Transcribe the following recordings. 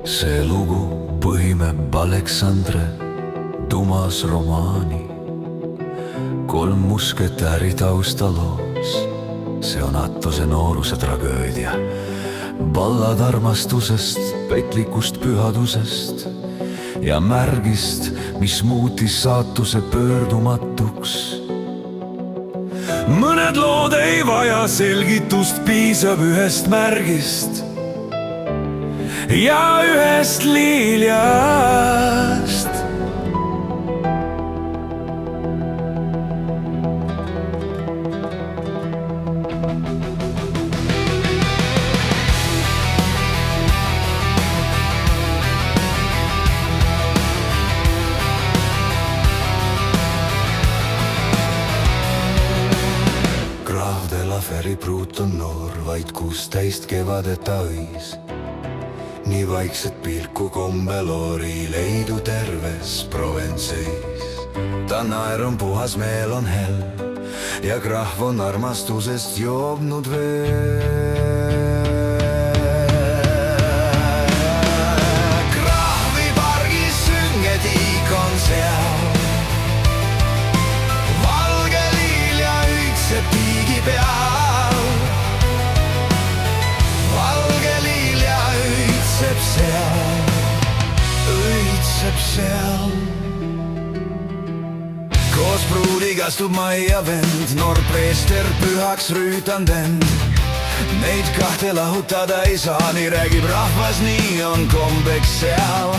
See lugu põhimeb Aleksandre Dumas romaani Kolm musketäri taustaloos. See on Attose nooruse tragöödia, ballad armastusest, petlikust pühadusest ja märgist, mis muutis saatuse pöördumatuks. Mõned lood ei vaja selgitust, piisab ühest märgist ja ühest liiljast. Pruut on noor, vaid 16 kevadet ta õis. Nii vaikset pilku kombeloori leidu terves Provenceis. Ta naer on puhas, meel on hell ja krahv on armastusest joobnud veel. Krahvipargis sünge tiik on seal, valge liilja hüüdseb tiigi peal. Õitseb seal. Koos pruudiga astub majja vend, noor preester pühaks rüütand end. Neid kahte lahutada ei saa, nii räägib rahvas, nii on kombeks seal.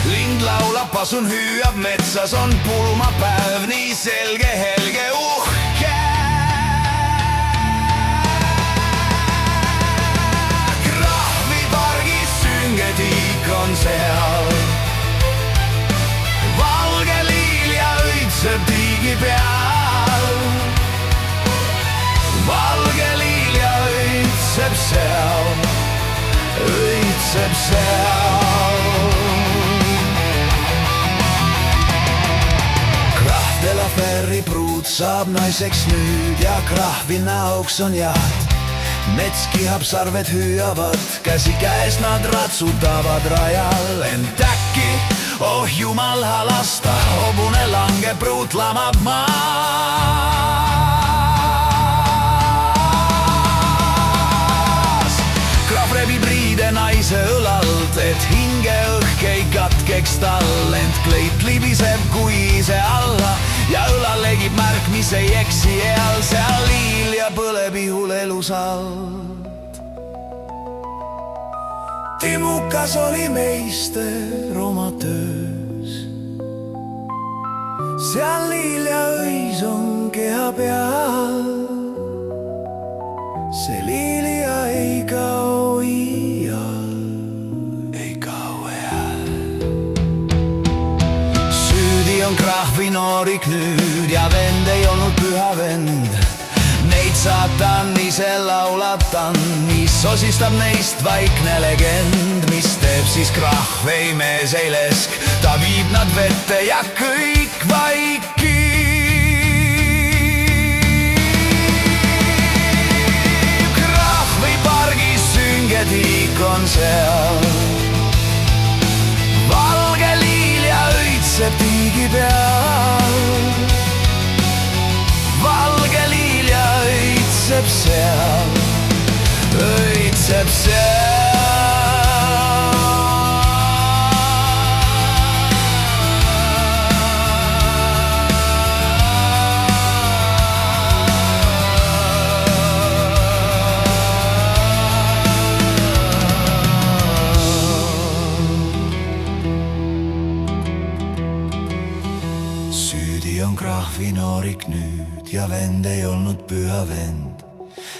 Lind laulab, pasun hüüab, metsas on pulmapäev, nii selge, helge, uhke. Krahvipargis sünge tiik on seal, valge liilja õitseb tiigi peal. Valge liilja õitseb seal, õitseb seal. Krahv de la Ferri pruut saab naiseks nüüd ja krahvi näoks on jaht. Mets kihab, sarved hüüavad, käsi käes nad ratsutavad rajal. Ent äkki, oh jumal halasta, hobune langeb, pruut lamab maas. Krahv rebib riide naise õlalt, et hinge õhk ei katkeks tal. Ent kleit libiseb kuise alla ja õlal legib märk, mis ei eksi eal. Seal liilja põleb ihul elusalt. Timukas oli meister oma töös, seal liilja õis on keha peal. See liilja ei kao iial, ei kao eal. Süüdi on krahvi noorik nüüd ja vend ei olnud püha vend. Neid saatan ise laulatan, mis sosistab neist vaikne legend. Mis teeb siis krahv, ei mees ei lesk, ta viib nad vette ja kõik vaikib. Krahvipargis sünge tiik on seal, valge liilja õitseb tiigi peal. Valge liilja õitseb seal, õitseb seal. Süüdi on krahvi noorik nüüd ja vend ei olnud püha vend.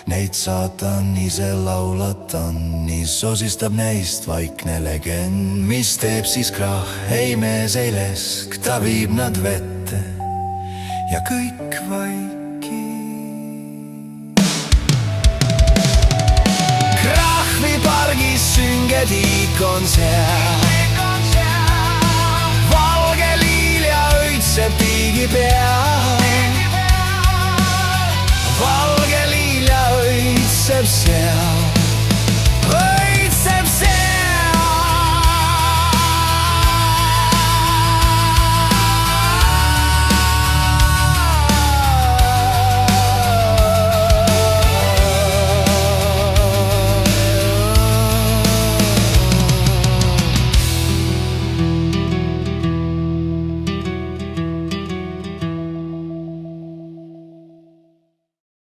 Neid saatan ise laulatan, nii sosistab neist vaikne legend. Mis teeb siis krahv, ei mees ei lesk, ta viib nad vette ja kõik vaikib. Krahvipargis sünge tiik on seal, valge liilja õitseb tiigi peal. Valge liilja õitseb seal,